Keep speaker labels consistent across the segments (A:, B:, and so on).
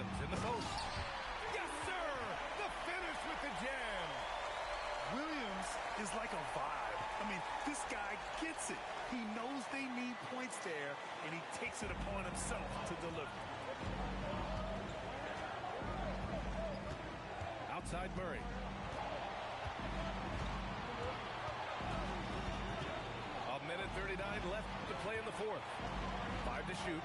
A: Williams in the post. Yes, sir! The finish with the jam.
B: Williams is like a vibe. I mean, this guy gets it. He knows they need points there, and he takes it upon himself to deliver.
A: Outside Murray. A minute 39 left to play in the fourth. 5 to shoot.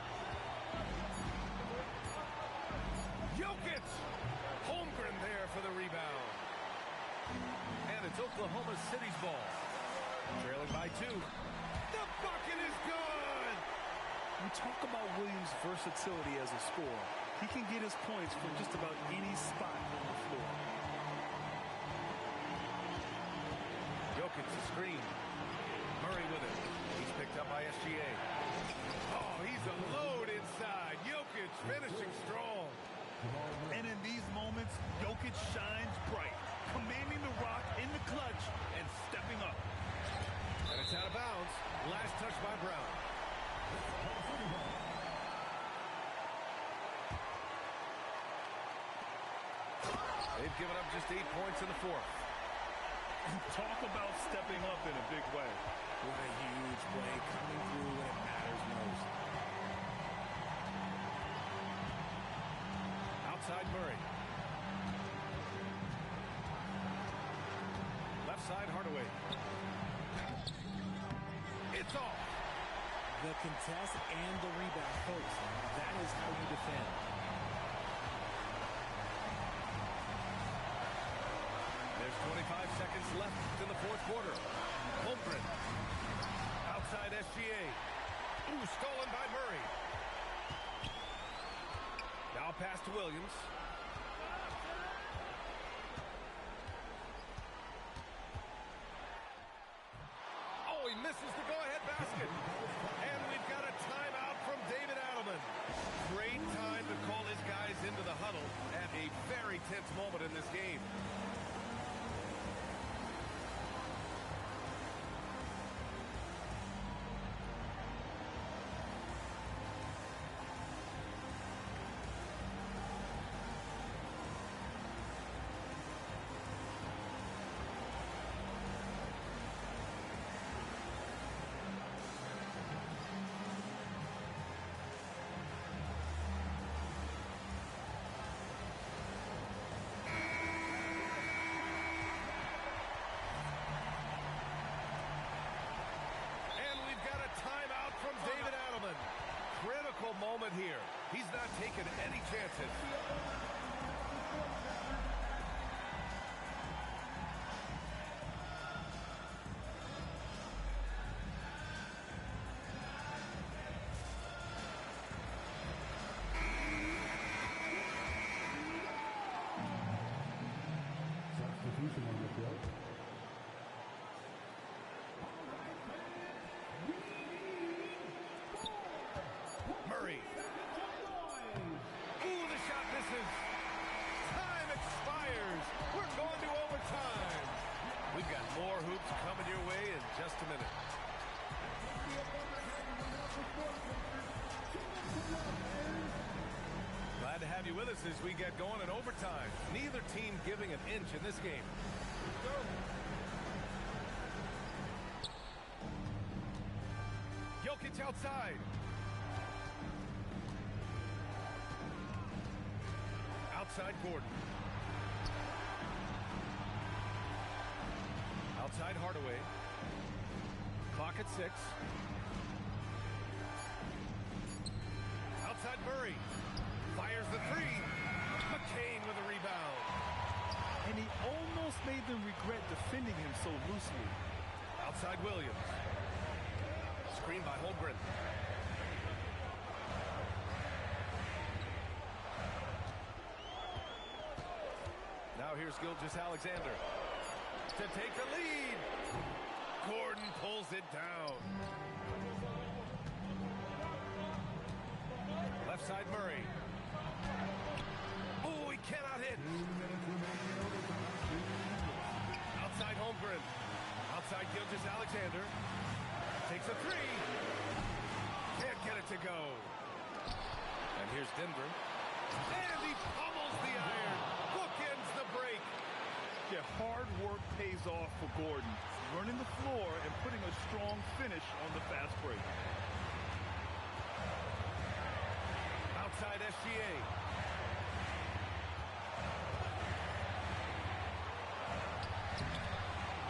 A: Jokic! Holmgren there for the rebound. And it's Oklahoma City's ball. Trailing by 2. The bucket is good!
B: We talk about Williams' versatility as a scorer. He can get his points from just about any spot on the floor.
A: Jokic the screen. Murray with it. He's picked up by SGA. Oh, he's a load inside. Jokic finishing strong.
B: And in these moments, Jokic shines bright, commanding the rock in the clutch and stepping up.
A: And it's out of bounds. Last touch by Brown. They've given up just 8 points in the fourth.
B: Talk about stepping up in a big way.
C: What a huge play coming through when it matters most.
A: Outside Murray. Left side Hardaway. It's off.
C: The contest and the rebound, folks. That is how you defend.
A: There's 25 seconds left in the fourth quarter. Holmgren. Outside SGA. Ooh, stolen by Murray. Now pass to Williams. Oh, he misses the go-ahead basket. And we've got a timeout from David Adelman. Great time to call his guys into the huddle at a very tense moment in this game. Critical moment here. He's not taking any chances.
D: Substitution on the field.
A: Murray. Ooh, the shot misses. Time expires. We're going to overtime. We've got more hoops coming your way in just a minute. Glad to have you with us as we get going in overtime. Neither team giving an inch in this game. Jokic outside. Outside Gordon. Outside Hardaway. Clock at 6. Outside Murray. Fires the 3. McCain with a rebound.
B: And he almost made them regret defending him so loosely.
A: Outside Williams. Screen by Holmgren. Now here's Gilgeous-Alexander to take the lead. Gordon pulls it down. Left side Murray. Oh, he cannot hit. Outside Holmgren. Outside Gilgeous-Alexander. Takes a 3. Can't get it to go. And here's Denver. And he pummels the iron. Bookends the break.
B: Yeah, hard work pays off for Gordon. Running the floor and putting a strong finish on the fast break.
A: Outside SGA.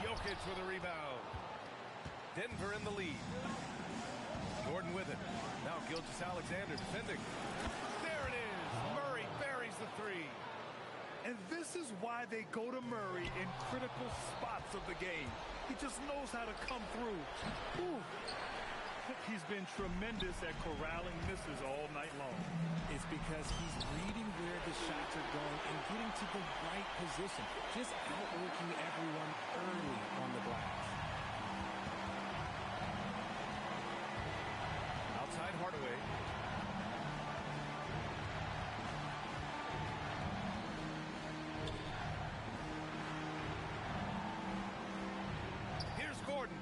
A: Jokic with a rebound. Denver in the lead. Gordon with it. Now Gilgeous-Alexander defending. There it is. Murray buries the three.
B: And this is why they go to Murray in critical spots of the game. He just knows how to come through. Ooh. He's been tremendous at corralling misses all night long.
C: It's because he's reading where the shots are going and getting to the right position. Just outworking everyone early on the glass.
A: Outside Hardaway. Here's Gordon.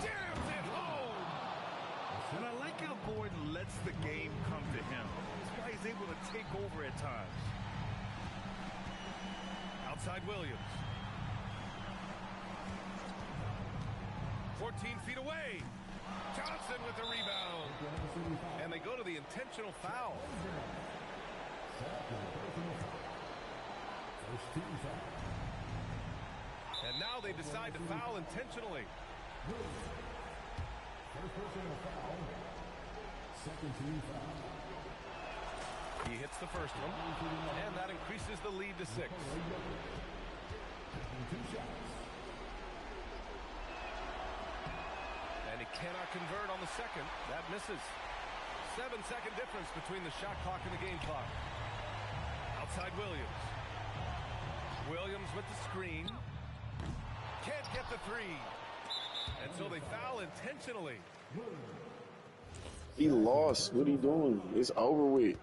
A: Jams it home.
B: And I like how Gordon lets the game come to him. That's why he's able to take over at times.
A: Outside Williams. 14 feet away. Johnson with the rebound. And they go to the intentional foul. And now they decide to foul intentionally. He hits the first one, and that increases the lead to 6. And he cannot convert on the second. That misses. 7-second difference between the shot clock and the game clock. Outside Williams. Williams with the screen. Can't get the three. And so they foul intentionally.
E: He lost. What are you doing? It's over with.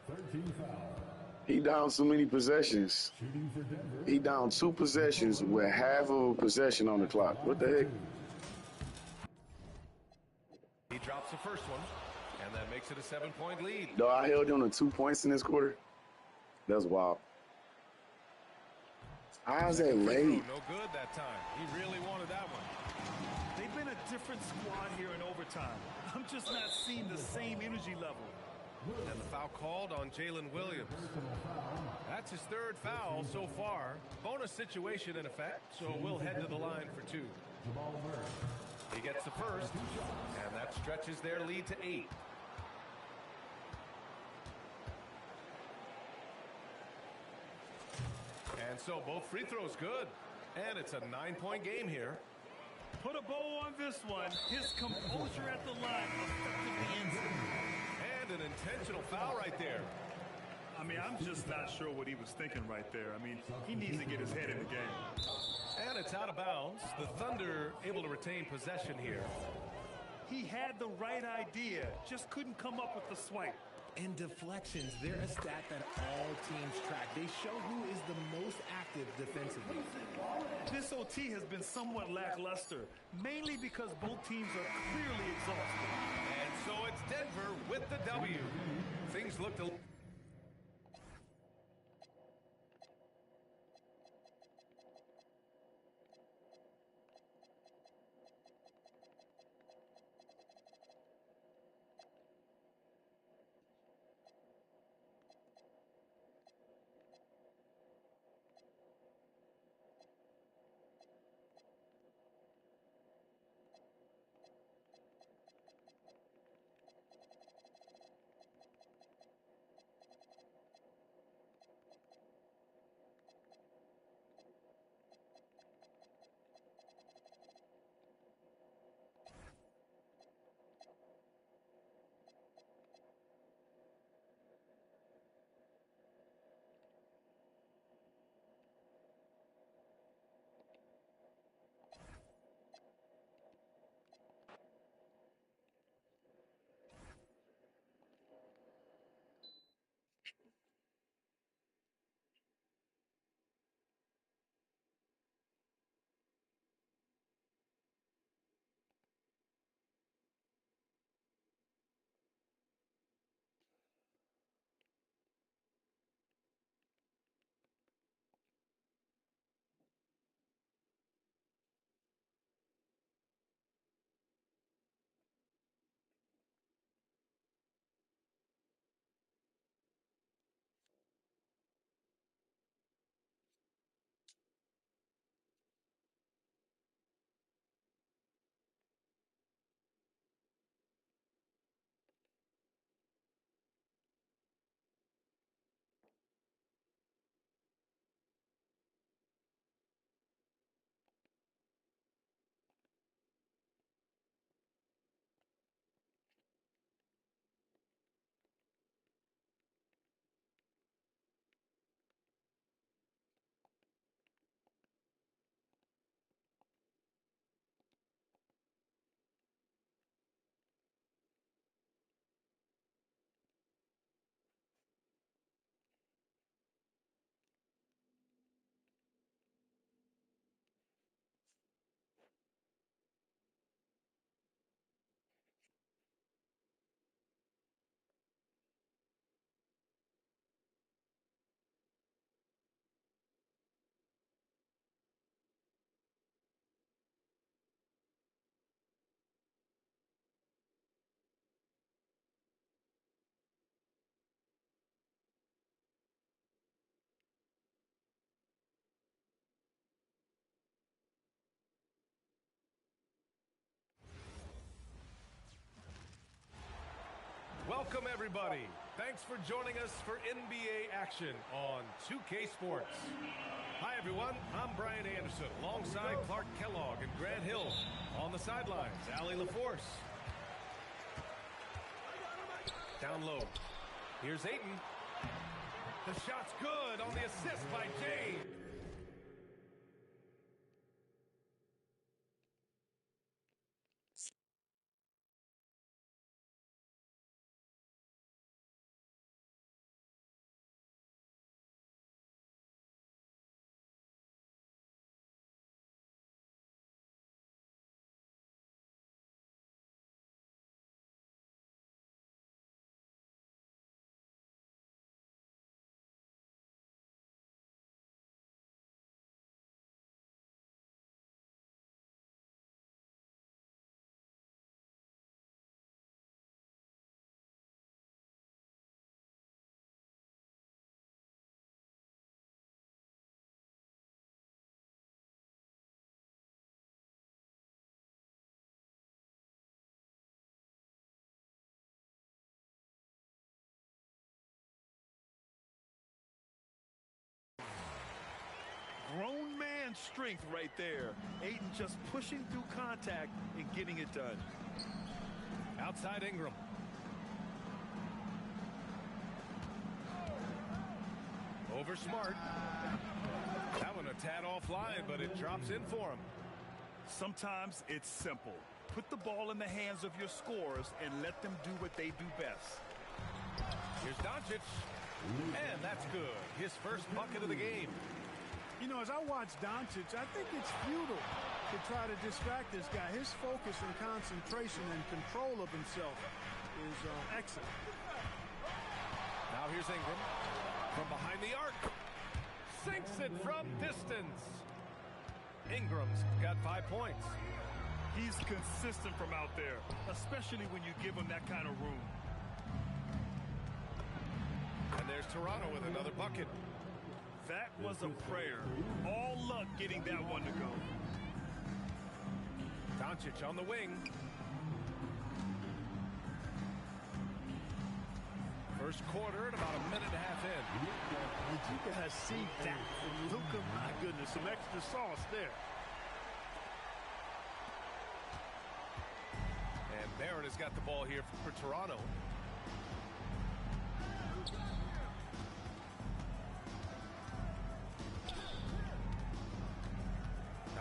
E: He down so many possessions. He down 2 possessions with half of a possession on the clock. What the heck?
A: He drops the first one, and that makes it a 7-point lead.
E: No, I held him to 2 points in this quarter. That's wild. How's that late?
A: No good that time. He really wanted that one.
B: They've been a different squad here in overtime. I'm just not seeing the same energy level.
A: And the foul called on Jalen Williams. That's his 3rd foul so far. Bonus situation in effect, so we'll head to the line for 2. He gets the first, and that stretches their lead to 8. And so both free throws good. And it's a 9-point game here.
B: Put a bow on this one. His composure at the line effectively ends it.
A: And an intentional foul right there.
B: I mean, I'm just not sure what he was thinking right there. I mean, he needs to get his head in the game.
A: And it's out of bounds. The Thunder able to retain possession here.
B: He had the right idea, just couldn't come up with the swipe.
C: And deflections, they're a stat that all teams track. They show who is the most active defensively.
B: This OT has been somewhat lackluster, mainly because both teams are clearly exhausted.
A: And so it's Denver with the W. Things looked a everybody. Thanks for joining us for NBA action on 2K Sports. Hi, everyone. I'm Brian Anderson alongside Clark Kellogg and Grant Hill. On the sidelines, Allie LaForce. Down low. Here's Ayton. The shot's good on the assist by James.
B: Grown man strength right there. Ayton just pushing through contact and getting it done.
A: Outside Ingram. Over Smart. That one a tad offline, but it drops in for him.
B: Sometimes it's simple. Put the ball in the hands of your scorers and let them do what they do best.
A: Here's Doncic. And that's good. His first bucket of the game.
F: You know, as I watch Doncic, I think it's futile to try to distract this guy. His focus and concentration and control of himself is excellent.
A: Now here's Ingram from behind the arc. Sinks it from distance. Ingram's got 5 points.
B: He's consistent from out there, especially when you give him that kind of room.
A: And there's Toronto with another bucket.
B: That was a prayer. All luck getting that one to go.
A: Doncic on the wing. First quarter and about a minute and a half in.
F: Did you guys see that from Luka? My goodness, some extra sauce there.
A: And Barrett has got the ball here for Toronto.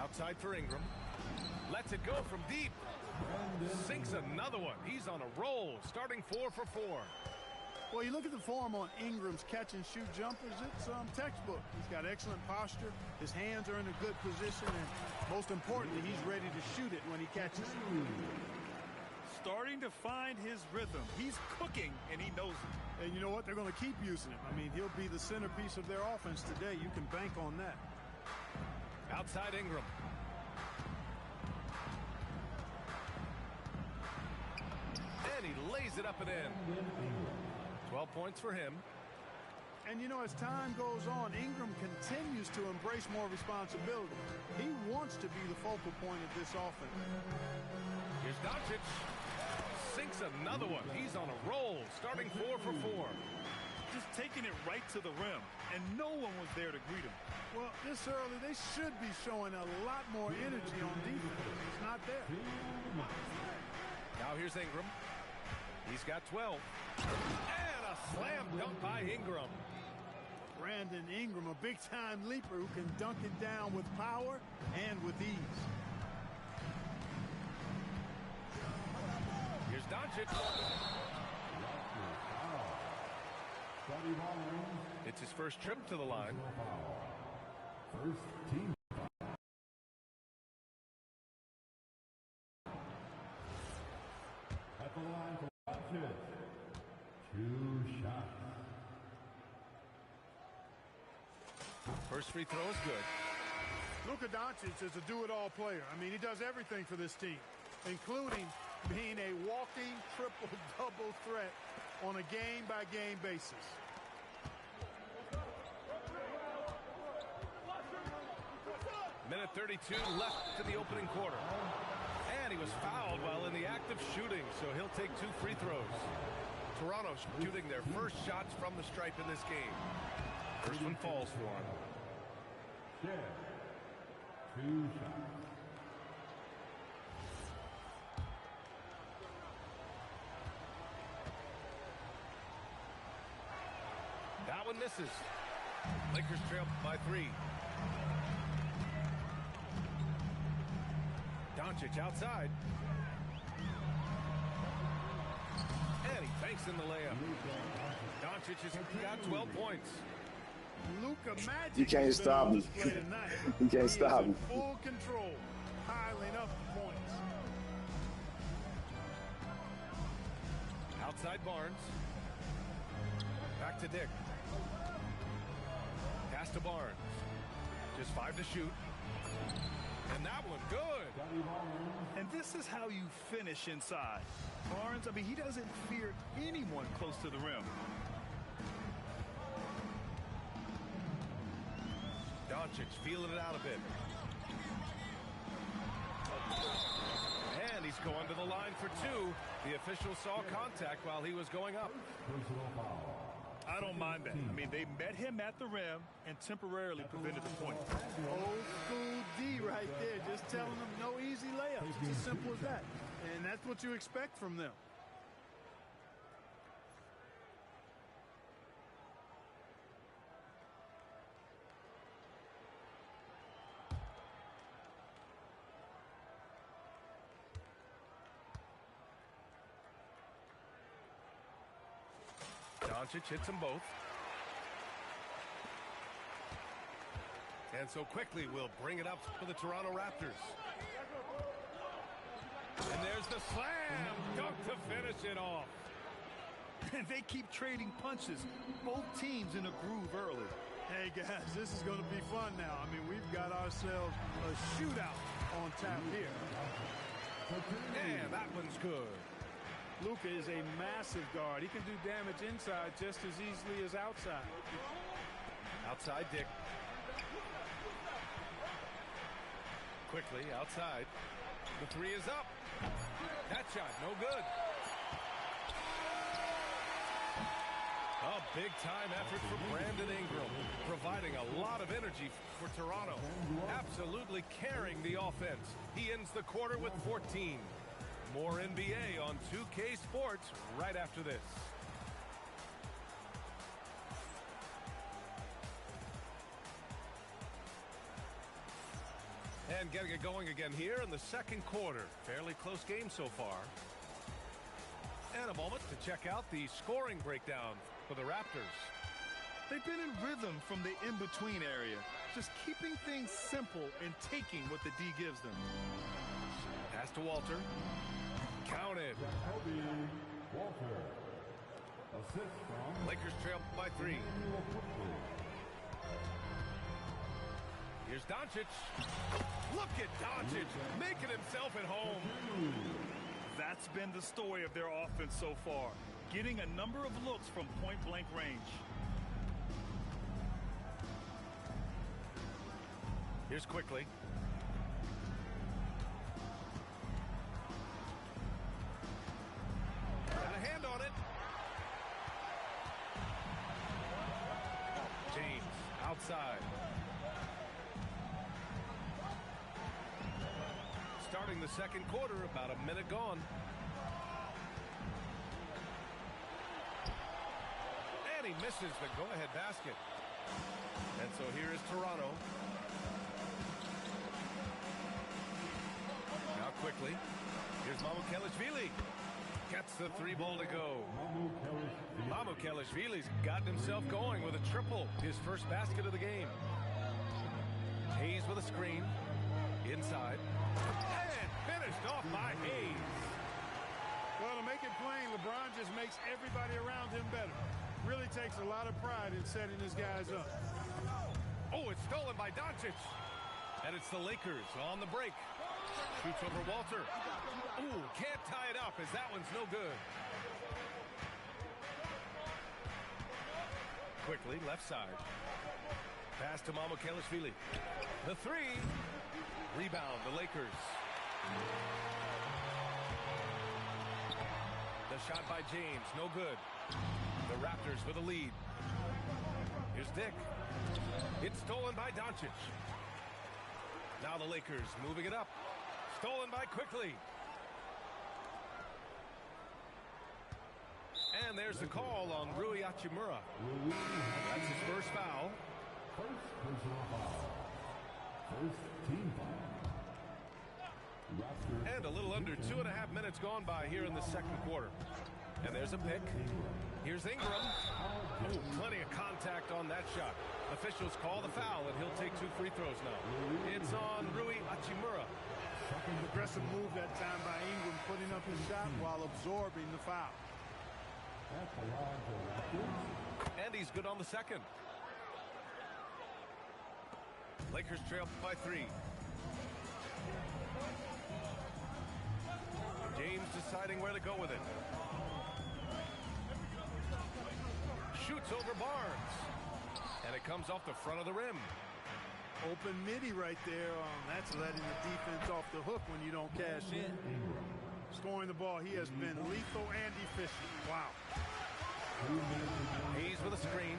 A: Outside for Ingram. Lets it go from deep. Sinks another one. He's on a roll, starting 4 for 4.
F: Well, you look at the form on Ingram's catch-and-shoot jumpers, it's textbook. He's got excellent posture. His hands are in a good position, and most importantly, he's ready to shoot it when he catches it.
B: Starting to find his rhythm. He's cooking, and he knows it.
F: And you know what? They're going to keep using him. I mean, he'll be the centerpiece of their offense today. You can bank on that.
A: Outside Ingram. And he lays it up and in. 12 points for him.
F: And you know, as time goes on, Ingram continues to embrace more responsibility. He wants to be the focal point of this offense.
A: Here's Doncic. Sinks another one. He's on a roll, starting 4 for 4.
B: Just taking it right to the rim, and no one was there to greet him.
F: Well, this early, they should be showing a lot more energy on defense. It's not there.
A: Now here's Ingram. He's got 12. And a slam dunk by Ingram.
F: Brandon Ingram, a big-time leaper who can dunk it down with power and with ease.
A: Here's Doncic. It's his first trip to the line.
D: First team. At the line for Doncic. 2 shots.
A: First free throw is good.
F: Luka Doncic is a do-it-all player. I mean, he does everything for this team, including being a walking triple-double threat on a game-by-game basis.
A: Minute 32 left in the opening quarter. And he was fouled while in the act of shooting, so he'll take 2 free throws. Toronto shooting their first shots from the stripe in this game. First one falls for him.
D: Share. 2 shots.
A: That one misses. Lakers trail by 3. Doncic outside. And he banks in the layup. Doncic has got 12 points.
F: Luka Magic.
E: You can't stop him. You can't stop him.
F: Full control, piling up points.
A: Outside Barnes. Back to Dick. Pass to Barnes. Just 5 to shoot. And that one good.
B: And this is how you finish inside. Barnes, I mean, he doesn't fear anyone close to the rim.
A: Doncic feeling it out a bit. And he's going to the line for 2. The official saw contact while he was going up.
D: Personal foul.
B: I don't mind that. I mean, they met him at the rim and temporarily prevented the point.
F: Old school D right there, just telling them no easy layups. It's as simple as that. And that's what you expect from them.
A: Doncic hits them both. And so quickly we'll bring it up for the Toronto Raptors. And there's the slam dunk to finish it off.
B: And they keep trading punches. Both teams in a groove early.
F: Hey, guys, this is going to be fun now. I mean, we've got ourselves a shootout on tap here.
A: And that one's good.
F: Luka is a massive guard. He can do damage inside just as easily as outside.
A: Outside Dick. Quickly outside. The 3 is up. That shot no good. A big-time effort for Brandon Ingram, providing a lot of energy for Toronto. Absolutely carrying the offense. He ends the quarter with 14. More NBA on 2K Sports right after this. And getting it going again here in the second quarter. Fairly close game so far. And a moment to check out the scoring breakdown for the Raptors.
B: They've been in rhythm from the in-between area, just keeping things simple and taking what the D gives them.
A: Pass to Walter. Counted.
D: Jacoby Walter. Assist from
A: Lakers trail by 3. Here's Doncic. Look at Doncic making himself at home.
B: That's been the story of their offense so far, getting a number of looks from point-blank range.
A: Here's quickly. Got a hand on it. James outside. Starting the second quarter, about a minute gone. And he misses the go-ahead basket. And so here is Toronto. Now quickly, here's Mamukelashvili. Gets the 3-ball to go. Mamukelashvili's gotten himself going with a triple. His first basket of the game. Hayes with a screen. Inside. And finished off by Hayes.
F: Well, to make it plain, LeBron just makes everybody around him better. Really takes a lot of pride in setting his guys up.
A: Oh, it's stolen by Doncic. And it's the Lakers on the break. Shoots over Walter. Ooh, can't tie it up as that one's no good. Quickly, left side. Pass to Mamukelashvili. The 3. Rebound, the Lakers. The shot by James, no good. The Raptors with a lead. Here's Dick. It's stolen by Doncic. Now the Lakers moving it up. Stolen by Quickly. And there's the call on Rui Hachimura. That's his first foul.
D: First personal foul. First team foul. Raptors.
A: And a little under 2.5 minutes gone by here in the second quarter. And there's a pick. Here's Ingram. Oh, plenty of contact on that shot. Officials call the foul, and he'll take 2 free throws now. It's on Rui Hachimura.
F: Aggressive move that time by Ingram, putting up his shot while absorbing the foul.
D: At the line for Raptors.
A: And he's good on the second. Lakers trail by 3. James deciding where to go with it. Shoots over Barnes. And it comes off the front of the rim.
F: Open midi right there. That's letting the defense off the hook when you don't cash in. Scoring the ball, he has been lethal and efficient. Wow.
A: Hayes with a screen.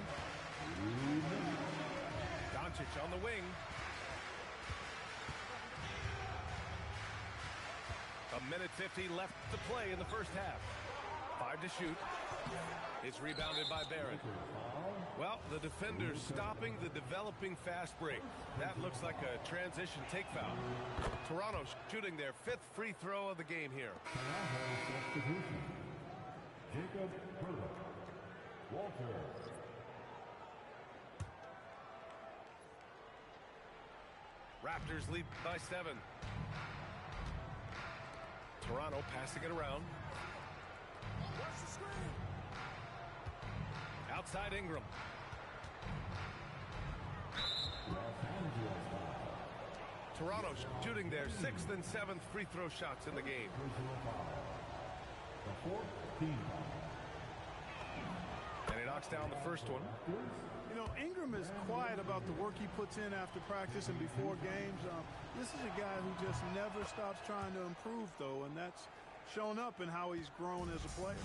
A: Doncic on the wing. A minute 50 left to play in the first half. 5 to shoot. It's rebounded by Barrett. Well, the defender stopping the developing fast break. That looks like a transition take foul. Toronto shooting their 5th free throw of the game here.
D: Substitution. Jacob Hurd. Walter.
A: Raptors lead by 7. Toronto passing it around. Outside Ingram. Toronto shooting their 6th and 7th free throw shots in the game.
D: The 4th team foul.
A: And he knocks down the first one.
F: You know, Ingram is quiet about the work he puts in after practice and before games. This is a guy who just never stops trying to improve, though, and that's shown up in how he's grown as a player.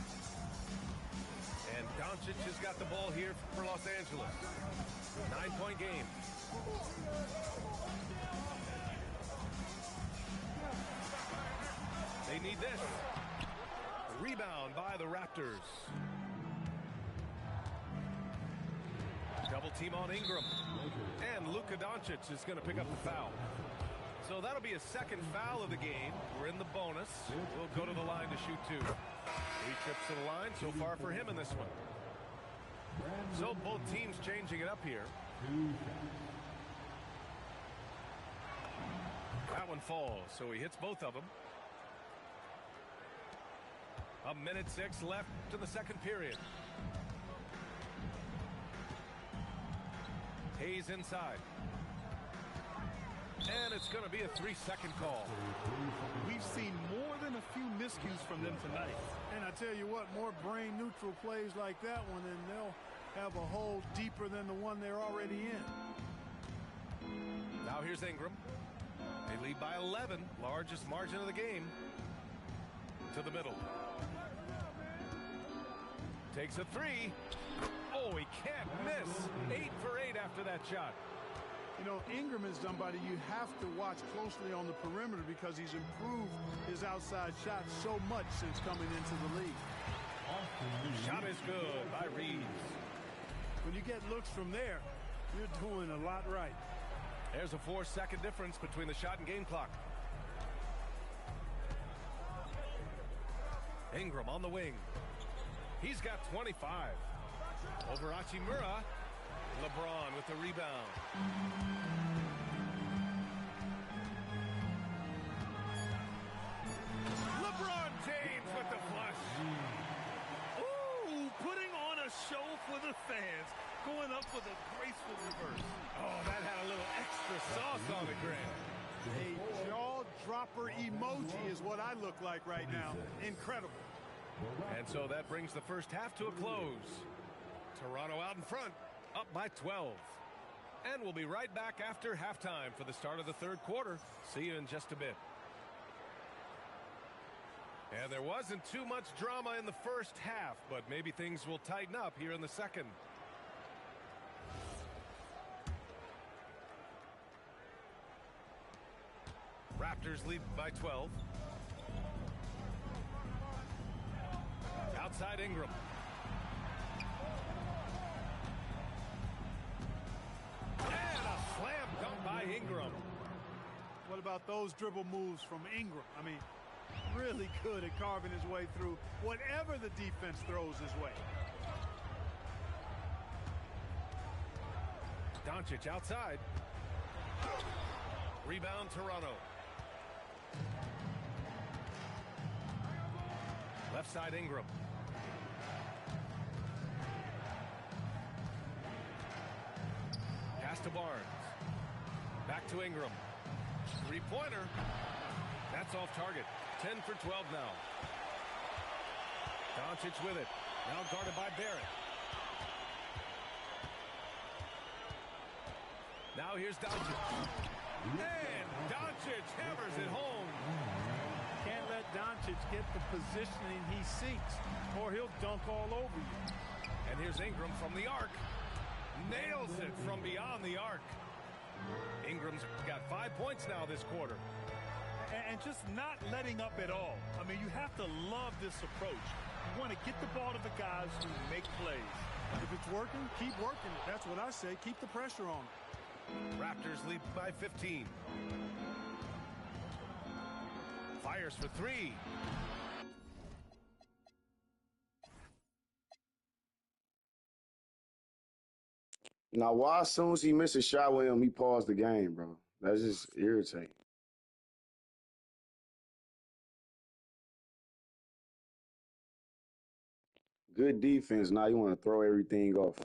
A: And Doncic has got the ball here for Los Angeles. 9-point game. They need this. Rebound by the Raptors. Double team on Ingram. And Luka Doncic is going to pick up the foul. So that'll be a second foul of the game. We're in the bonus. We'll go to the line to shoot 2. 3 trips to the line so far for him in this one. So both teams changing it up here. That one falls, so he hits both of them. A minute 6 left to the second period. Hayes inside. And it's going to be a 3-second call.
B: We've seen more than a few miscues from them tonight.
F: And I tell you what, more brain-neutral plays like that one, and they'll have a hole deeper than the one they're already in.
A: Now here's Ingram. They lead by 11, largest margin of the game. To the middle. Takes a 3. Oh, he can't miss. 8 for 8 after that shot.
F: You know, Ingram is somebody you have to watch closely on the perimeter because he's improved his outside shot so much since coming into the league.
A: Shot is good by Reeves.
F: When you get looks from there, you're doing a lot right.
A: There's a 4-second difference between the shot and game clock. Ingram on the wing. He's got 25. Over Hachimura. LeBron with the rebound. LeBron James with the flush.
B: Ooh, putting on a show for the fans. Going up with a graceful reverse.
A: Oh, that had a little extra sauce on it, Grant.
F: A jaw-dropper emoji is what I look like right now. Incredible.
A: And so that brings the first half to a close. Toronto out in front, up by 12. And we'll be right back after halftime for the start of the third quarter. See you in just a bit. And there wasn't too much drama in the first half, but maybe things will tighten up here in the second. Raptors lead by 12. Outside Ingram. And a slam dunk by Ingram.
F: What about those dribble moves from Ingram? I mean, really good at carving his way through whatever the defense throws his way.
A: Doncic outside. Rebound Toronto. Left side Ingram. Pass to Barnes. Back to Ingram. Three-pointer. That's off target. 10 for 12 now. Doncic with it. Now guarded by Barrett. Now here's Doncic. And Doncic hammers it home.
F: Can't let Doncic get the positioning he seeks, or he'll dunk all over you.
A: And here's Ingram from the arc. Nails it from beyond the arc. Ingram's got 5 points now this quarter.
B: And just not letting up at all. I mean, you have to love this approach. You want to get the ball to the guys who make plays.
F: If it's working, keep working. That's what I say. Keep the pressure on.
A: Raptors lead by 15. Fires for three.
E: Now, why as soon as he missed a shot with him, he paused the game, bro? That's just irritating. Good defense. Now you want to throw everything off.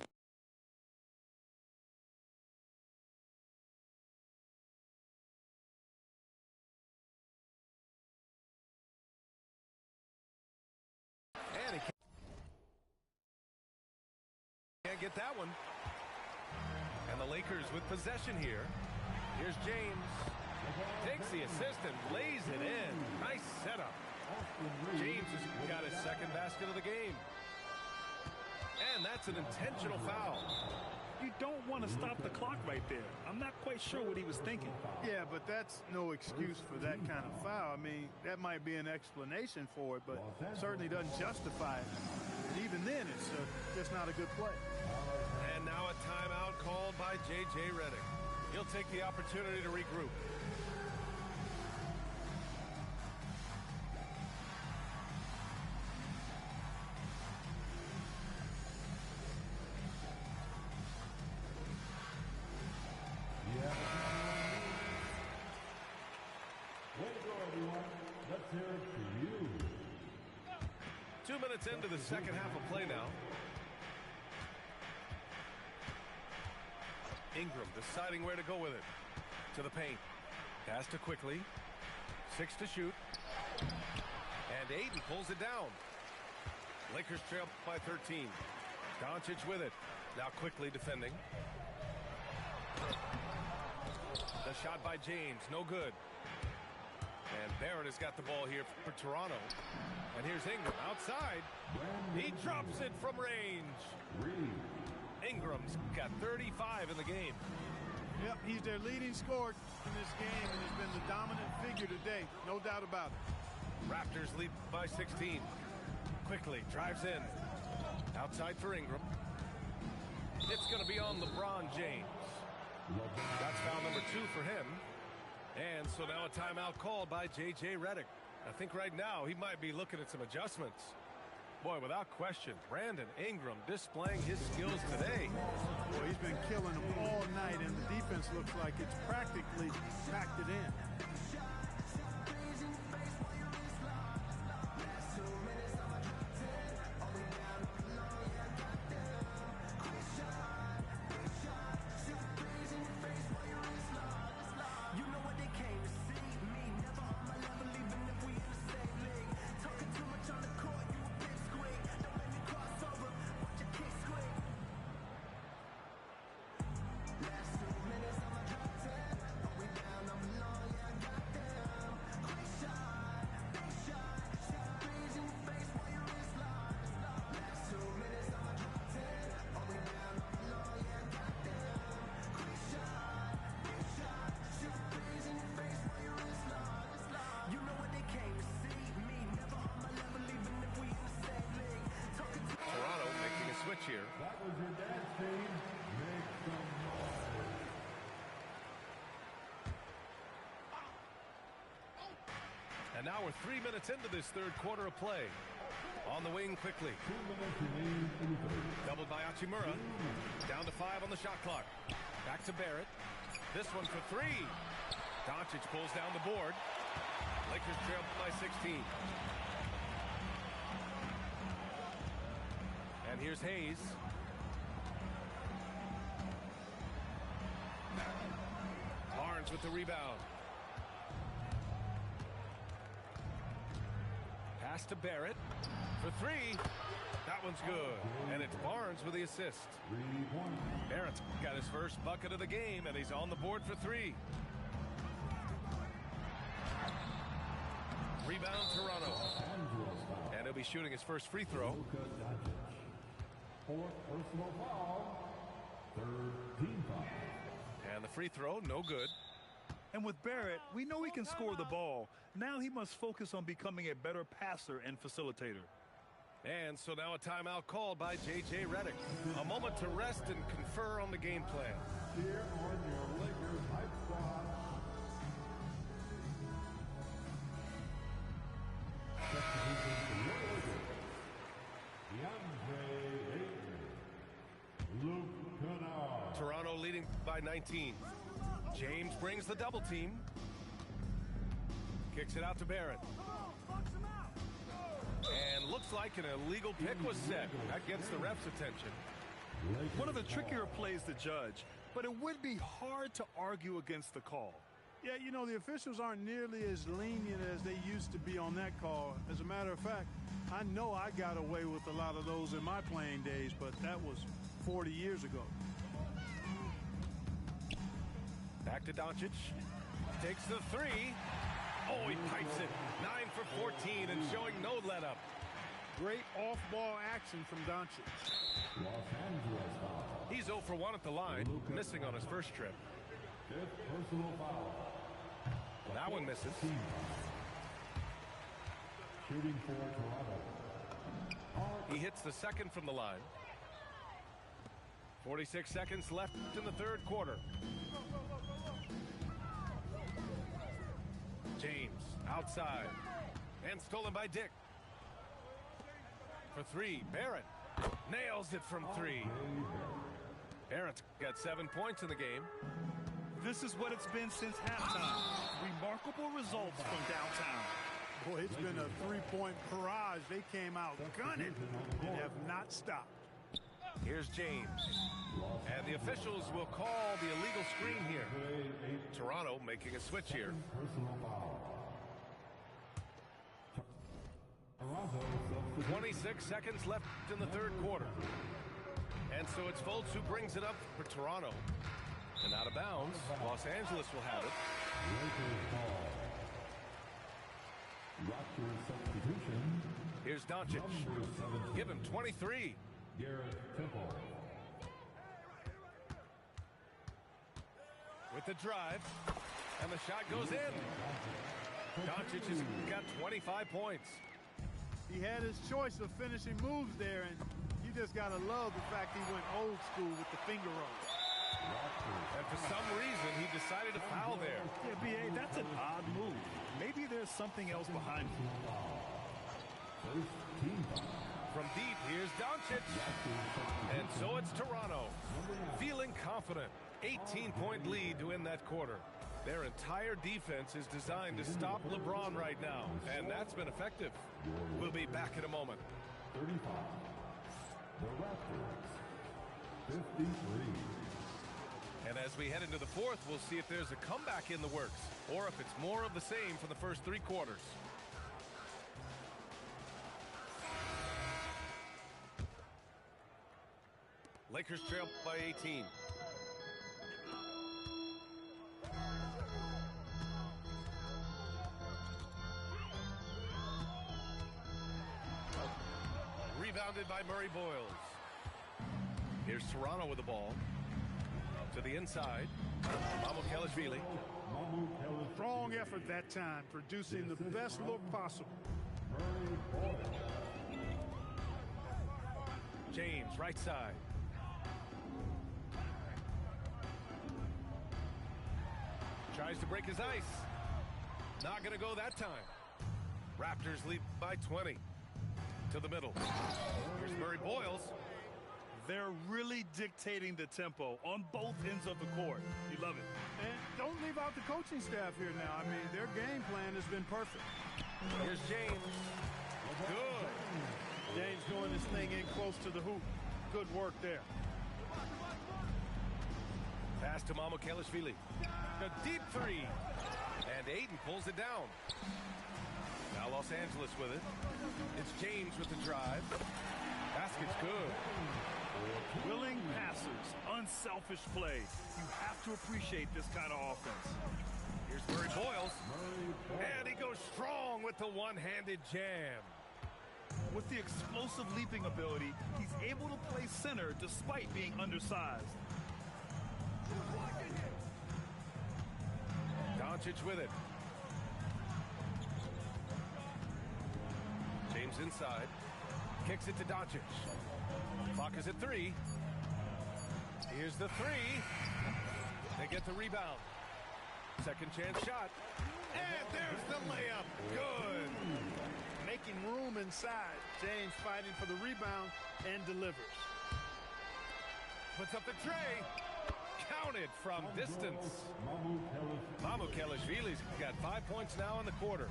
A: And he can't get that one. And the Lakers with possession here. Here's James. Takes the assist and lays it in. Nice setup. James has got his second basket of the game. And that's an intentional foul.
B: You don't want to stop the clock right there. I'm not quite sure what he was thinking.
F: Yeah, but that's no excuse for that kind of foul. I mean, that might be an explanation for it, but certainly doesn't justify it. And even then, it's just not a good play.
A: And now a timeout called by J.J. Redick. He'll take the opportunity to regroup.
D: Let's hear it for you.
A: 2 minutes into the second half of play now. Ingram deciding where to go with it. To the paint. Pass to quickly. 6 to shoot. And Ayton pulls it down. Lakers trail by 13. Doncic with it. Now quickly defending. The shot by James. No good. And Barrett has got the ball here for Toronto. And here's Ingram outside. He drops it from range. Ingram's got 35 in the game.
F: Yep, he's their leading scorer in this game and has been the dominant figure today. No doubt about it.
A: Raptors lead by 16. Quickly drives in. Outside for Ingram. It's going to be on LeBron James. That's foul number 2 for him. And so now a timeout called by J.J. Redick. I think right now he might be looking at some adjustments. Boy, without question, Brandon Ingram displaying his skills today.
F: Boy, he's been killing them all night, and the defense looks like it's practically packed it in.
A: And now we're 3 minutes into this third quarter of play. On the wing quickly. Doubled by Hachimura. Down to 5 on the shot clock. Back to Barrett. This one for 3. Doncic pulls down the board. Lakers trail by 16. And here's Hayes. Barnes with the rebound. Pass to Barrett for 3. That one's good. And it's Barnes with the assist. Barrett's got his first bucket of the game, and he's on the board for 3. Rebound Toronto. And he'll be shooting his first free throw.
D: Fourth personal foul. Third team foul.
A: And the free throw, no good.
B: And with Barrett, we know he can score the ball. Now he must focus on becoming a better passer and facilitator.
A: And so now a timeout called by J.J. Redick. A moment to rest and confer on the game plan.
D: Here on your Lakers Hype Squad. Substitution for your Lakers. DeAndre Ayton. Luke Kennard.
A: Toronto leading by 19. James brings the double team. Kicks it out to Barrett. And looks like an illegal pick was set. That gets the ref's attention.
B: One of the trickier plays to judge, but it would be hard to argue against the call.
F: Yeah, you know, the officials aren't nearly as lenient as they used to be on that call. As a matter of fact, I know I got away with a lot of those in my playing days, but that was 40 years ago.
A: Back to Doncic. Takes the 3. Oh, he pipes it. 9 for 14 and showing no let-up.
F: Great off-ball action from Doncic.
D: Los Angeles foul.
A: He's 0 for 1 at the line, missing on his first trip.
D: Fifth personal foul.
A: That one misses.
D: Shooting for Toronto.
A: He hits the second from the line. 46 seconds left in the third quarter. James outside and stolen by Dick. For 3, Barrett nails it from 3. Barrett's got 7 points in the game.
B: This is what it's been since halftime. Remarkable results from downtown.
F: Boy, it's been a three-point barrage. They came out gunning and have not stopped.
A: Here's James. And the officials will call the illegal screen here. Toronto making a switch here.
D: Personal foul. Toronto
A: 26 seconds left in the third quarter. And so it's Fultz who brings it up for Toronto. And out of bounds, Los Angeles will have it.
D: Lakers ball. Rocker substitution.
A: Here's Doncic.
D: Number 17.
A: Give him 23.
D: Garrett Temple.
A: With the drive. And the shot goes in. Doncic has got 25 points.
F: He had his choice of finishing moves there, and you just got to love the fact he went old school with the finger roll.
A: And for some reason, he decided to foul there.
B: Yeah, B.A., that's an odd move. Maybe there's something else behind it.
D: First team foul.
A: From deep, here's Doncic. And so it's Toronto. Feeling confident. 18-point lead to end that quarter. Their entire defense is designed to stop LeBron right now, and that's been effective. We'll be back in a moment.
D: 35. The Raptors. 53.
A: And as we head into the fourth, we'll see if there's a comeback in the works, or if it's more of the same for the first 3 quarters. Lakers trail by 18. Rebounded by Murray Boyles. Here's Toronto with the ball. To the inside. Mamukelashvili.
F: Strong effort that time, producing the best look possible.
A: James, right side. Tries to break his ice. Not going to go that time. Raptors lead by 20. To the middle. Here's Murray Boyles.
B: They're really dictating the tempo on both ends of the court. You love it.
F: And don't leave out the coaching staff here now. I mean, their game plan has been perfect.
A: Here's James. Good.
F: James doing his thing in close to the hoop. Good work there.
A: Pass to Mamukelashvili. A deep three. And Ayton pulls it down. Now Los Angeles with it. It's James with the drive. Basket's good.
B: Willing passes, unselfish play. You have to appreciate this kind of offense.
A: Here's Murray Boyles. And he goes strong with the one-handed jam.
B: With the explosive leaping ability, he's able to play center despite being undersized.
A: Doncic with it. James inside. Kicks it to Doncic. Clock is at 3. Here's the 3. They get the rebound. Second chance shot. And there's the layup. Good.
F: Making room inside. James fighting for the rebound and delivers.
A: Puts up the tray. Counted from distance. Mamukelashvili's got 5 points now in the quarter.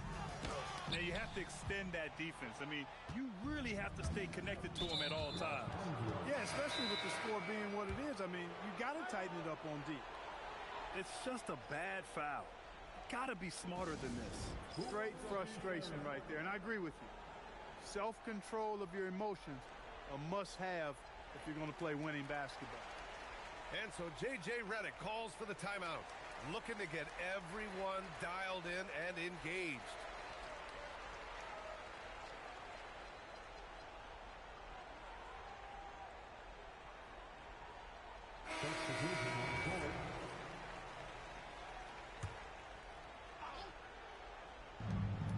B: Now you have to extend that defense. I mean, you really have to stay connected to him at all times.
F: Yeah, especially with the score being what it is. I mean, you got to tighten it up on D.
B: It's just a bad foul. Got to be smarter than this.
F: Straight frustration right there, and I agree with you. Self-control of your emotions, a must-have if you're going to play winning basketball.
A: And so J.J. Redick calls for the timeout, looking to get everyone dialed in and engaged.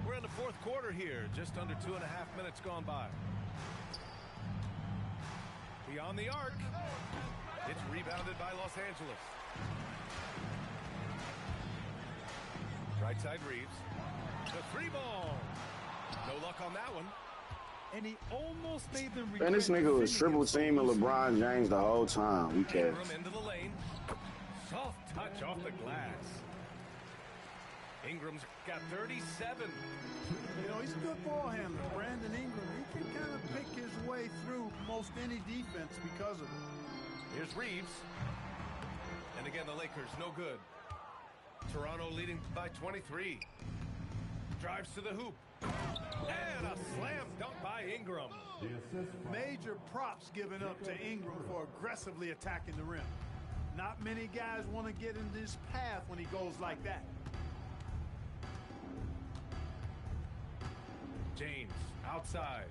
A: We're in the fourth quarter here, just under 2.5 minutes gone by. Beyond the arc. It's rebounded by Los Angeles. Right side Reeves. The 3 ball. No luck on that one.
B: And he almost made them.
E: Man, this nigga was triple teaming LeBron James the whole time. We can't.
A: Ingram into the lane. Soft touch off the glass. Ingram's got 37.
F: You know, he's a good ball handler. Brandon Ingram, he can kind of pick his way through most any defense because of it.
A: Here's Reeves. And again, the Lakers, no good. Toronto leading by 23. Drives to the hoop. And a slam dunk by Ingram.
F: Major props given up to Ingram for aggressively attacking the rim. Not many guys want to get in this path when he goes like that.
A: James outside.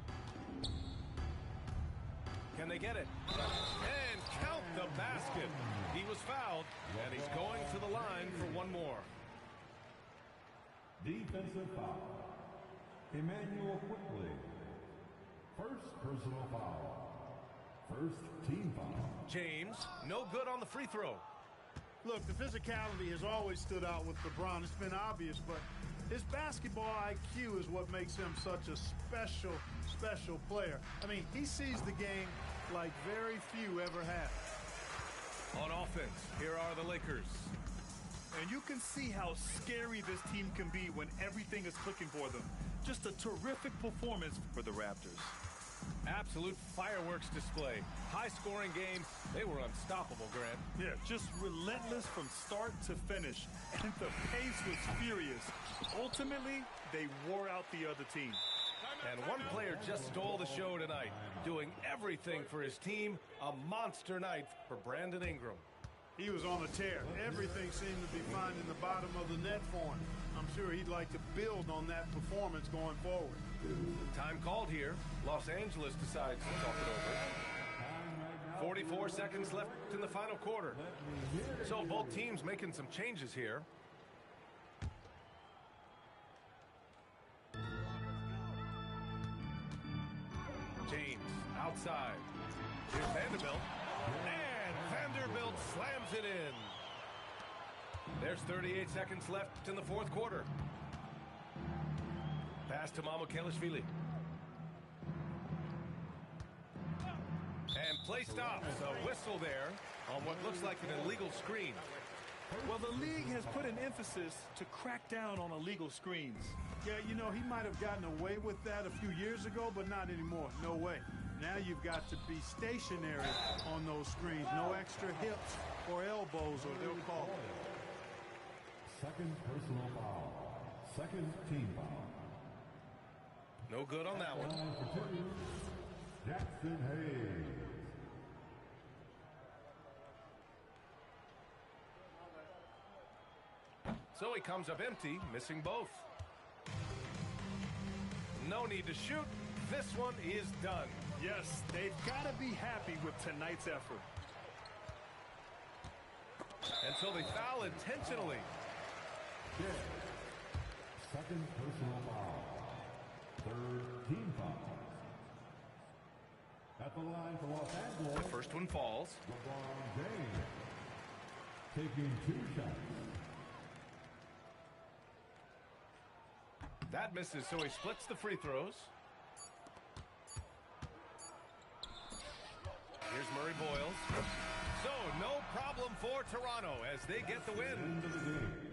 A: Can they get it? And count the basket. He was fouled, and he's going to the line for one more.
D: Defensive foul. Emmanuel Quickly. First personal foul. First team foul.
A: James, no good on the free throw.
F: Look, the physicality has always stood out with LeBron. It's been obvious, but his basketball IQ is what makes him such a special player. I mean, he sees the game like very few ever have.
A: On offense, here are the Lakers.
B: And you can see how scary this team can be when everything is clicking for them. Just a terrific performance for the Raptors.
A: Absolute fireworks display. High-scoring game. They were unstoppable, Grant.
B: Yeah, just relentless from start to finish. And the pace was furious. Ultimately, they wore out the other team.
A: And one player just stole the show tonight, doing everything for his team. A monster night for Brandon Ingram.
F: He was on a tear. Everything seemed to be finding the bottom of the net for him. I'm sure he'd like to build on that performance going forward.
A: Time called here. Los Angeles decides to talk it over. 44 seconds left in the final quarter. So both teams making some changes here. James outside. Here's Vanderbilt. And Vanderbilt slams it in. There's 38 seconds left in the fourth quarter. Pass to Mamukelashvili. And play stops. A whistle there on what looks like an illegal screen.
B: Well, the league has put an emphasis to crack down on illegal screens.
F: Yeah, you know, he might have gotten away with that a few years ago, but not anymore. No way. Now you've got to be stationary on those screens. No extra hips or elbows, or they'll call it.
D: Second personal foul. Second team foul.
A: No good on that one.
D: Jackson Hayes.
A: So he comes up empty, missing both. No need to shoot. This one is done.
B: Yes, they've got to be happy with tonight's effort.
A: And so they foul intentionally.
D: Second personal foul. Third team foul. At the line for Los Angeles.
A: The first one falls.
D: LeBron James. Taking 2 shots.
A: That misses, so he splits the free throws. Here's Murray Boyles. So, no problem for Toronto as they get the win.
D: End of the game.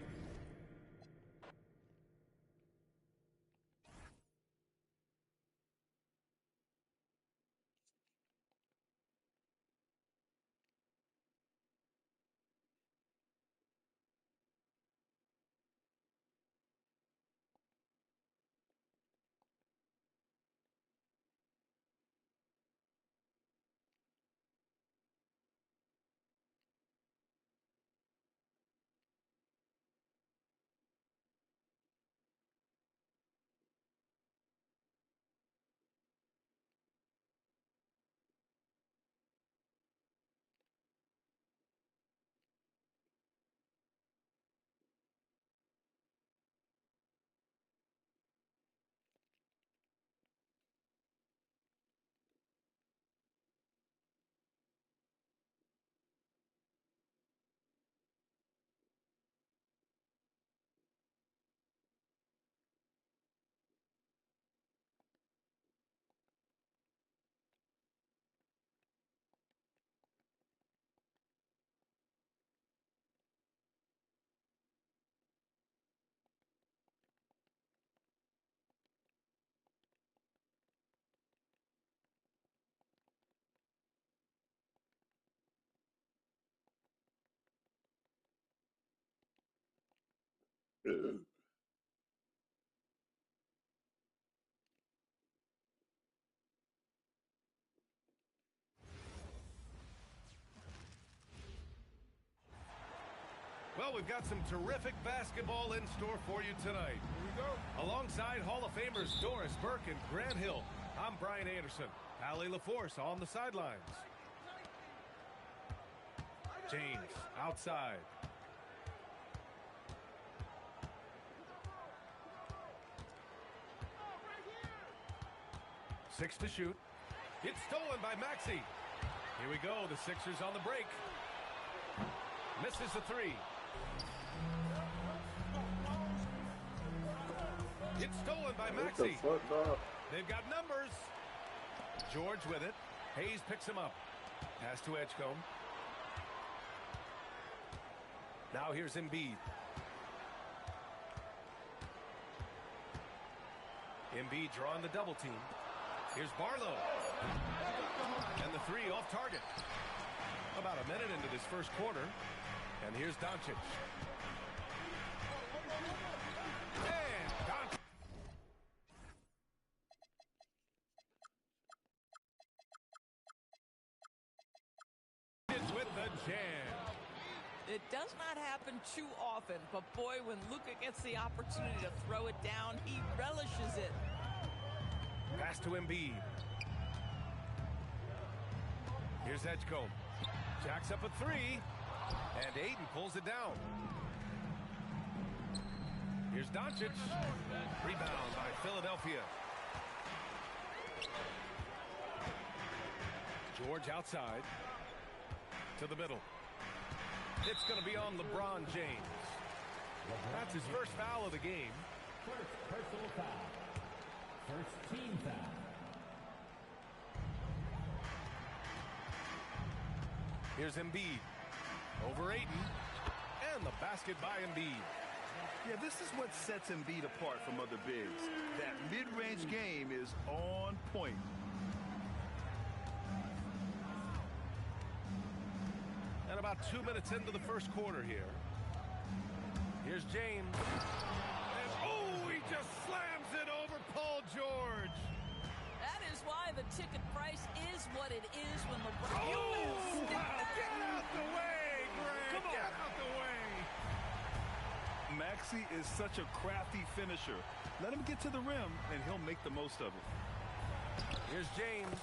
A: Well, we've got some terrific basketball in store for you tonight. Here we go. Alongside Hall of Famers Doris Burke and Grant Hill, I'm Brian Anderson. Allie LaForce on the sidelines. James outside. Six to shoot. It's stolen by Maxey. Here we go. The Sixers on the break. Misses the three. It's stolen by Maxey.
E: What the fuck, dog?
A: They've got numbers. George with it. Hayes picks him up. Pass to Edgecombe. Now here's Embiid. Embiid drawing the double team. Here's Barlow. And the three off target. About a minute into this first quarter. And here's Doncic. And Doncic. It's with the jam.
G: It does not happen too often, but boy, when Luka gets the opportunity to throw it down, he relishes it.
A: Pass to Embiid. Here's Edgecombe. Jacks up a three. And Ayton pulls it down. Here's Doncic. Rebound by Philadelphia. George outside. To the middle. It's going to be on LeBron James. That's his first foul of the game.
D: First personal foul. First team foul.
A: Here's Embiid. Over Ayton. And the basket by Embiid.
B: Yeah, this is what sets Embiid apart from other bigs. That mid-range game is on point.
A: And about 2 minutes into the first quarter here. Here's James. And oh, he just slams it over Paul George.
G: That is why the ticket price is what it is when LeBron.
A: Oh, wow. Get out the way, Greg.
B: Come on.
A: Get out the way.
B: Maxey is such a crafty finisher. Let him get to the rim, and he'll make the most of it.
A: Here's James.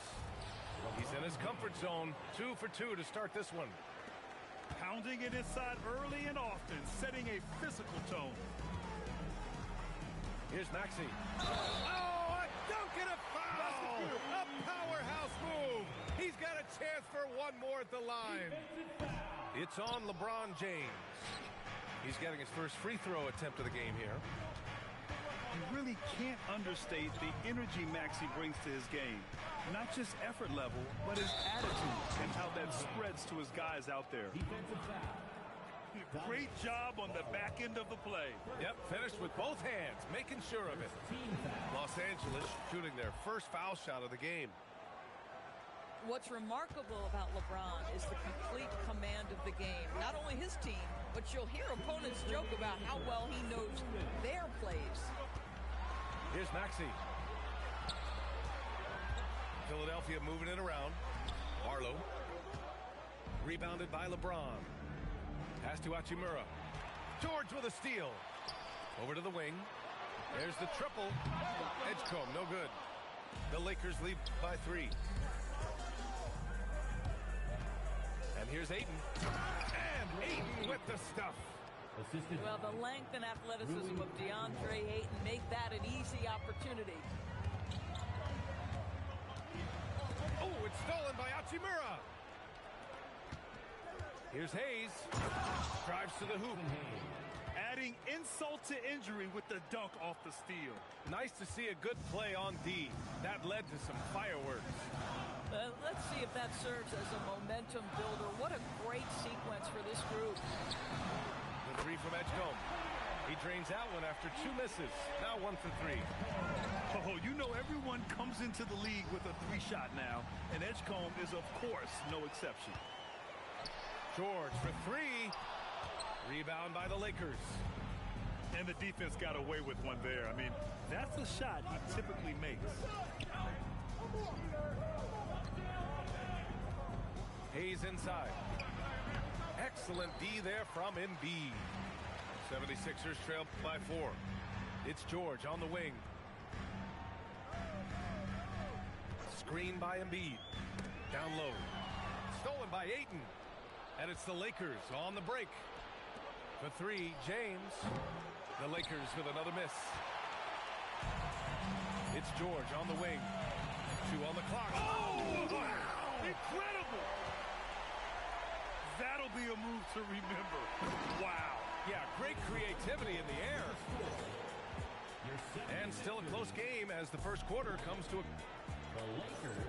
A: He's in his comfort zone. 2 for 2 to start this one.
B: Pounding it inside early and often, setting a physical tone.
A: Here's Maxey. Oh, a dunk and a foul! A powerhouse move. He's got a chance for one more at the line. It's on LeBron James. He's getting his first free throw attempt of the game here.
B: You really can't understate the energy Maxey brings to his game. Not just effort level, but his attitude and how that spreads to his guys out there.
D: Defensive foul.
B: Great job on the back end of the play.
A: Yep, finished with both hands, making sure of it.
D: Team foul.
A: Los Angeles shooting their first foul shot of the game.
G: What's remarkable about LeBron is the complete command of the game. Not only his team, but you'll hear opponents joke about how well he knows their plays.
A: Here's Maxey. Philadelphia moving it around. Barlow. Rebounded by LeBron. Pass to Hachimura. George with a steal. Over to the wing. There's the triple. Edgecombe, no good. The Lakers lead by 3. And here's Ayton. And Ayton with the stuff.
D: Assisted.
G: Well, the length and athleticism of DeAndre Ayton make that an easy opportunity.
A: Oh, it's stolen by Hachimura. Here's Hayes. Drives to the hoop.
B: Adding insult to injury with the dunk off the steal.
A: Nice to see a good play on D. That led to some fireworks.
G: Let's see if that serves as a momentum builder. What a great sequence for this group.
A: The 3 from Edgecombe. He drains out one after 2 misses. Now 1 for 3.
B: Oh, you know everyone comes into the league with a 3-shot now, and Edgecombe is, of course, no exception.
A: George for 3. Rebound by the Lakers.
B: And the defense got away with one there. I mean, that's a shot he typically makes.
A: Hayes inside. Excellent D there from Embiid. 76ers trail by 4. It's George on the wing. Screen by Embiid. Down low. Stolen by Ayton. And it's the Lakers on the break. For 3, James. The Lakers with another miss. It's George on the wing. 2 on the clock.
B: Oh, wow! Incredible! That'll be a move to remember. Wow.
A: Yeah, great creativity in the air. And still a close game as the first quarter comes to a...
D: The Lakers,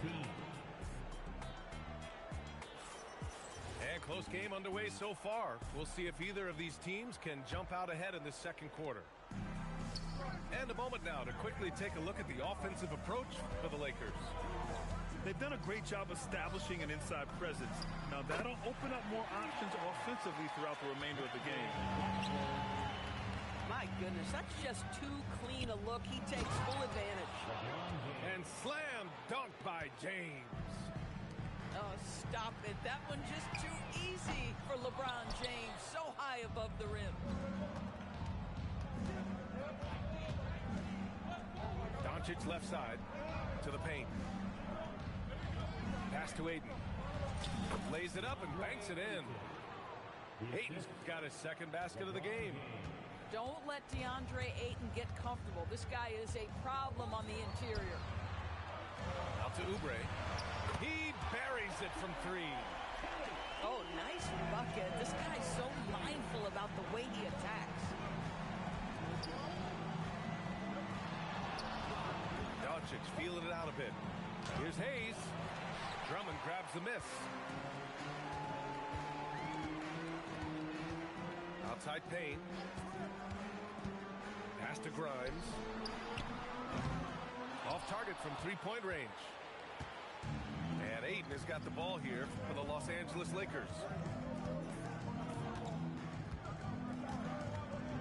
D: 13.
A: And close game underway so far. We'll see if either of these teams can jump out ahead in the second quarter. And a moment now to quickly take a look at the offensive approach for the Lakers.
B: They've done a great job establishing an inside presence. Now that'll open up more options offensively throughout the remainder of the game.
G: My goodness, that's just too clean a look. He takes full advantage.
A: And slam dunk by James.
G: Oh, stop it. That one just too easy for LeBron James. So high above the rim.
A: Doncic left side to the paint. Pass to Ayton. Lays it up and banks it in. Ayton's got his second basket of the game.
G: Don't let DeAndre Ayton get comfortable. This guy is a problem on the interior.
A: Out to Oubre. He buries it from 3.
G: Oh, nice bucket. This guy's so mindful about the way he attacks.
A: Doncic feeling it out a bit. Here's Hayes. Drummond grabs the miss. Outside Payne. Pass to Grimes. Off target from three-point range. And Ayton has got the ball here for the Los Angeles Lakers.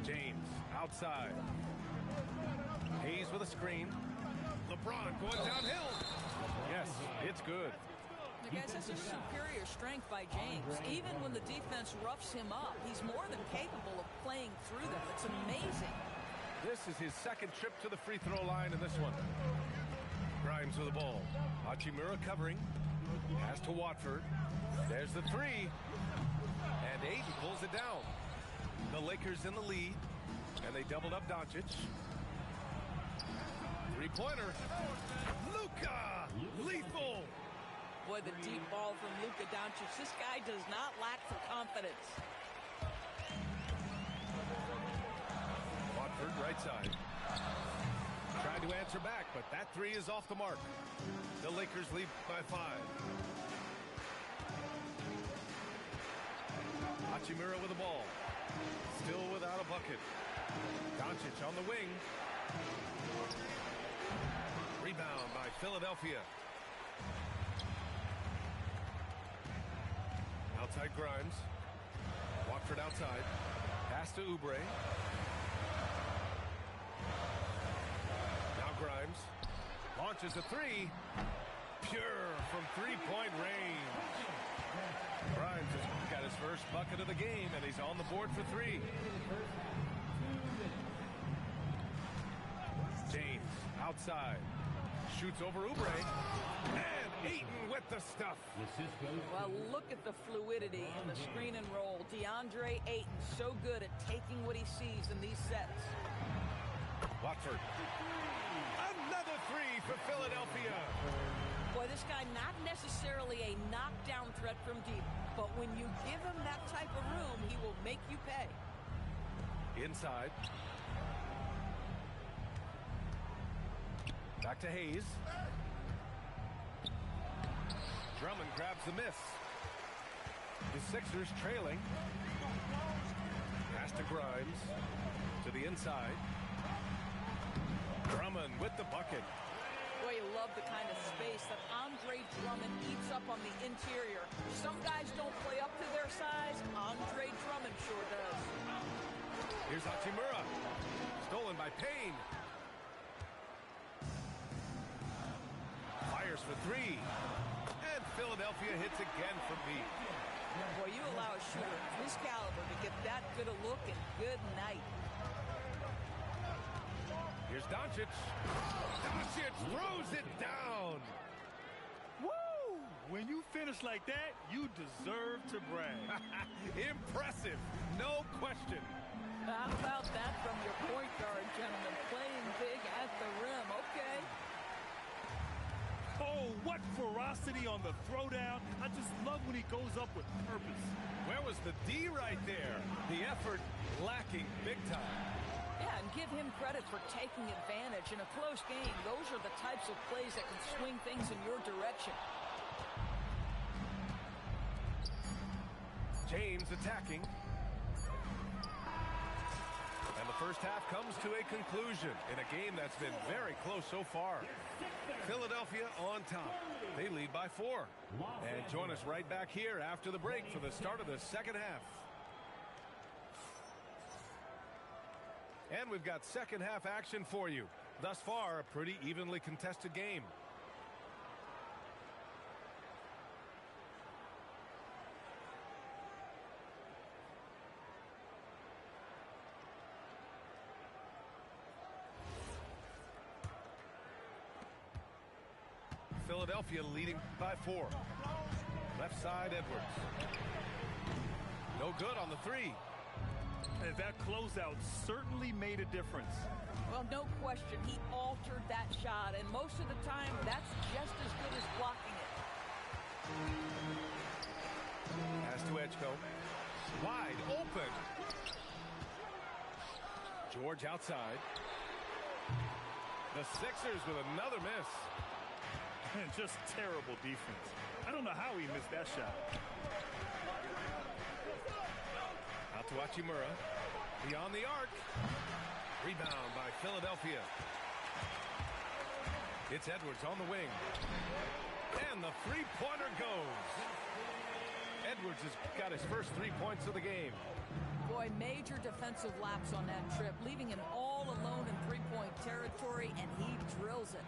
A: James outside. Hayes with a screen. LeBron going downhill. Yes, it's good.
G: Guys, that's a superior strength by James. Even when the defense roughs him up, he's more than capable of playing through them. It's amazing.
A: This is his second trip to the free throw line in this one. Grimes with the ball. Hachimura covering. Pass to Watford. There's the three. And Ayton pulls it down. The Lakers in the lead. And they doubled up Doncic. Three-pointer. Luka! Lethal!
G: Boy, the deep ball from Luka Doncic. This guy does not lack for confidence.
A: Watford, right side. Trying to answer back, but that three is off the mark. The Lakers lead by 5. Hachimura with the ball. Still without a bucket. Doncic on the wing. Rebound by Philadelphia. Outside Grimes. Watford outside. Pass to Oubre. Now Grimes. Launches a three. Pure from three-point range. Grimes has got his first bucket of the game, and he's on the board for 3. James outside. Shoots over Oubre. And Ayton with the stuff.
G: Well, look at the fluidity in the screen and roll. DeAndre Ayton so good at taking what he sees in these sets.
A: Watford. Another three for Philadelphia.
G: Boy, this guy not necessarily a knockdown threat from deep, but when you give him that type of room, he will make you pay.
A: Inside. Back to Hayes. Drummond grabs the miss. The Sixers trailing. Pass to Grimes. To the inside. Drummond with the bucket.
G: Boy, you love the kind of space that Andre Drummond eats up on the interior. Some guys don't play up to their size. Andre Drummond sure does.
A: Here's Hachimura. Stolen by Payne. Fires for 3. And Philadelphia hits again from deep.
G: Boy, you allow a shooter of his caliber to get that good a look, and good night.
A: Here's Doncic. Doncic throws it down.
B: Woo! When you finish like that, you deserve to brag.
A: Impressive, no question.
G: How about that from your point guard, gentlemen? Playing big at the rim. Okay.
B: Oh, what ferocity on the throwdown. I just love when he goes up with purpose.
A: Where was the D right there? The effort lacking big time.
G: Yeah, and give him credit for taking advantage in a close game. Those are the types of plays that can swing things in your direction.
A: James attacking. And the first half comes to a conclusion in a game that's been very close so far. Philadelphia on top. They lead by 4. And join us right back here after the break for the start of the second half. And we've got second half action for you. Thus far, a pretty evenly contested game. Philadelphia leading by 4. Left side, Edwards. No good on the 3.
B: And that closeout certainly made a difference.
G: Well, no question. He altered that shot, and most of the time, that's just as good as blocking it.
A: Pass to Edgecombe. Wide open. George outside. The Sixers with another miss.
B: And just terrible defense. I don't know how he missed that shot.
A: Out to Hachimura. Beyond the arc. Rebound by Philadelphia. It's Edwards on the wing. And the three-pointer goes. Edwards has got his first 3 points of the game.
G: Boy, major defensive lapse on that trip, leaving him all alone in three-point territory, and he drills it.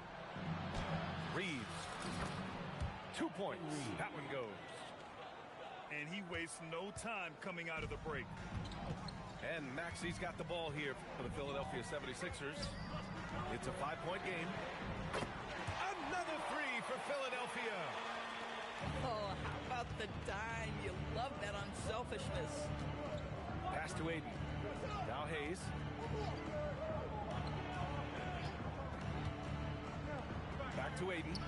A: Reeves. 2 points. That one goes.
B: And he wastes no time coming out of the break.
A: And Maxi's got the ball here for the Philadelphia 76ers. It's a 5-point game. Another three for Philadelphia.
G: Oh, how about the dime? You love that unselfishness.
A: Pass to Aiden. Now Hayes. Back to Aiden.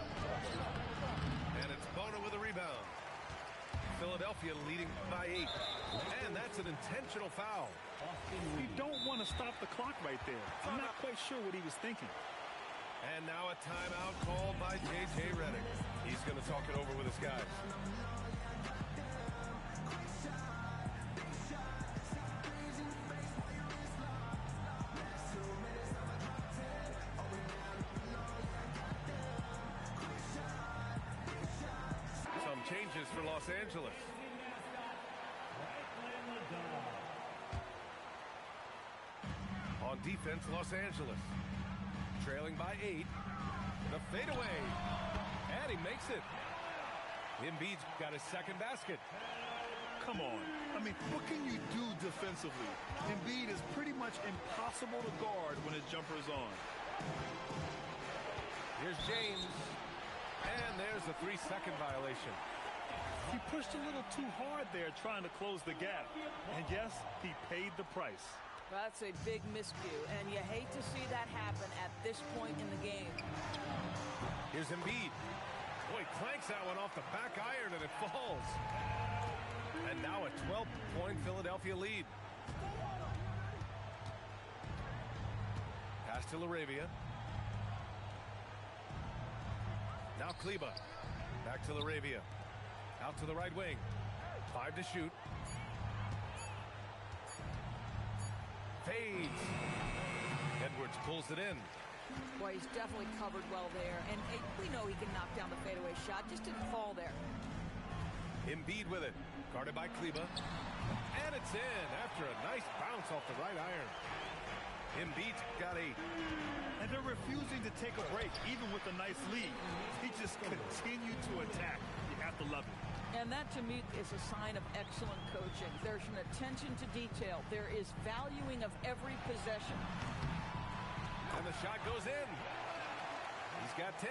A: And it's Bona with a rebound. Philadelphia leading by 8. And that's an intentional foul.
B: You don't want to stop the clock right there. I'm not quite sure what he was thinking.
A: And now a timeout called by J.J. Redick. He's going to talk it over with his guys. Some changes for Los Angeles. On defense, Los Angeles. Trailing by 8. The fadeaway. And he makes it. Embiid's got his second basket.
B: Come on. I mean, what can you do defensively? Embiid is pretty much impossible to guard when his jumper is on.
A: Here's James. And there's a 3-second violation.
B: He pushed a little too hard there trying to close the gap. And yes, he paid the price.
G: That's a big miscue, and you hate to see that happen at this point in the game.
A: Here's Embiid. Boy, clanks that one off the back iron, and it falls. And now a 12-point Philadelphia lead. Pass to LaRavia. Now Kleber. Back to LaRavia. Out to the right wing. 5 to shoot. Fades. Edwards pulls it in.
G: Boy, he's definitely covered well there. And we know he can knock down the fadeaway shot. Just didn't fall there.
A: Embiid with it. Guarded by Kleber. And it's in after a nice bounce off the right iron. Embiid's got 8.
B: And they're refusing to take a break, even with a nice lead. He just continued to attack. You have to love it.
G: And that, to me, is a sign of excellent coaching. There's an attention to detail. There is valuing of every possession.
A: And the shot goes in. He's got 10.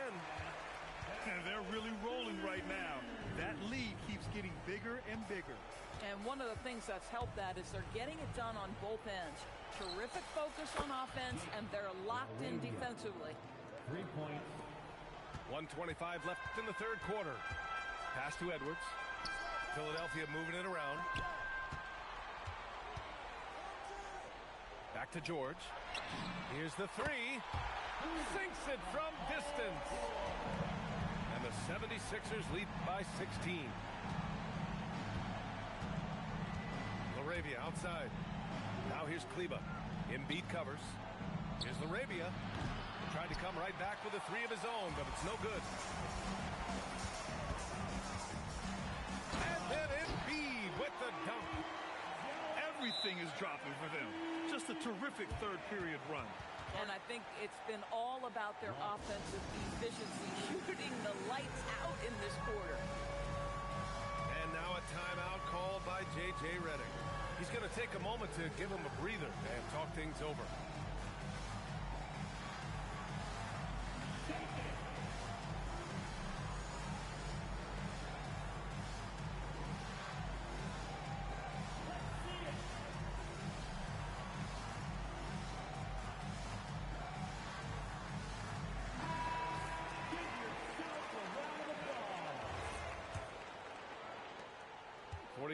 B: And they're really rolling right now. That lead keeps getting bigger and bigger.
G: And one of the things that's helped that is they're getting it done on both ends. Terrific focus on offense, and they're locked in defensively.
D: 3 points.
A: 1:25 left in the third quarter. Pass to Edwards. Philadelphia moving it around. Back to George. Here's the 3. Sinks it from distance. And the 76ers lead by 16. LaRavia outside. Now here's Kleber. Embiid covers. Here's LaRavia. Tried to come right back with a 3 of his own, but it's no good. And then Embiid with the dunk.
B: Everything is dropping for them. Just a terrific third period run.
G: And I think it's been all about their offensive efficiency, shooting the lights out in this quarter.
A: And now a timeout called by J.J. Redick. He's going to take a moment to give him a breather and talk things over.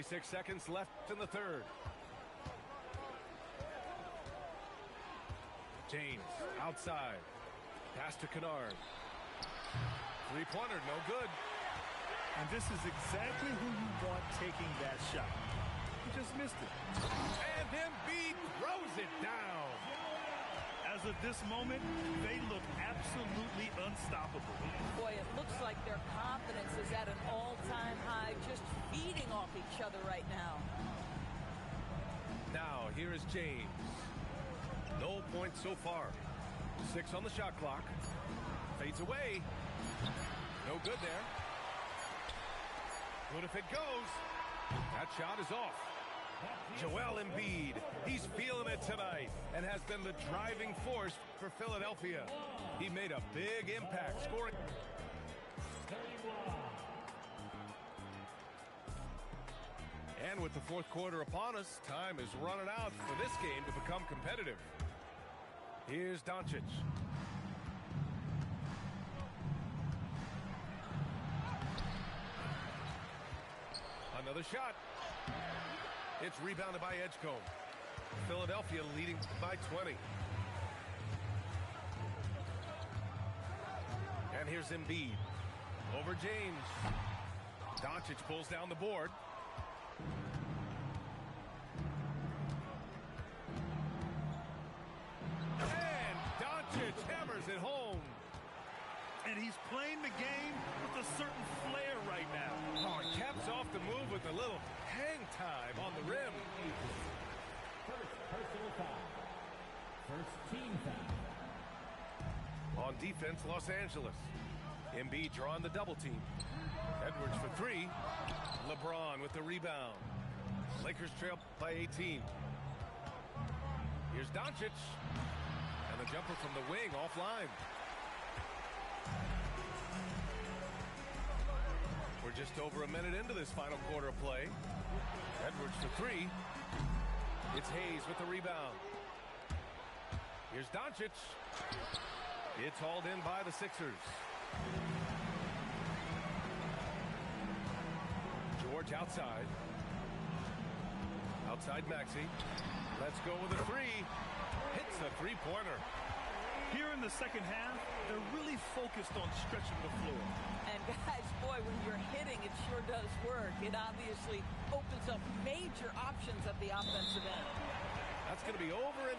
A: Six seconds left in the third. James outside. Pass to Kennard. Three-pointer, no good.
B: And this is exactly who you want taking that shot. He just missed it.
A: And Embiid throws it down.
B: As of this moment, they look absolutely unstoppable.
G: Boy, it looks like their confidence is at an all-time high, just feeding off each other right now.
A: Now, here is James. No points so far. 6 on the shot clock. Fades away. No good there. Good if it goes. That shot is off. Joel Embiid, he's feeling it tonight and has been the driving force for Philadelphia. He made a big impact scoring. And with the fourth quarter upon us, time is running out for this game to become competitive. Here's Doncic. Another shot. It's rebounded by Edgecombe. Philadelphia leading by 20. And here's Embiid. Over James. Doncic pulls down the board. And Doncic hammers it home.
B: And he's playing the game with a certain flair right now.
A: Oh, he caps off the move with a little hang time on the rim.
D: First personal foul. First team foul.
A: On defense, Los Angeles. Embiid drawing the double team. Edwards for 3. LeBron with the rebound. Lakers trail by 18. Here's Doncic. And the jumper from the wing offline. We're just over a minute into this final quarter of play. Edwards for 3. It's Hayes with the rebound. Here's Doncic. It's hauled in by the Sixers. George outside. Outside Maxey. Let's go with a 3. Hits the three-pointer.
B: Here in the second half, they're really focused on stretching the floor.
G: And guys, boy, when you're hitting, it sure does work. It obviously opens up major options at the offensive end.
A: That's going to be over and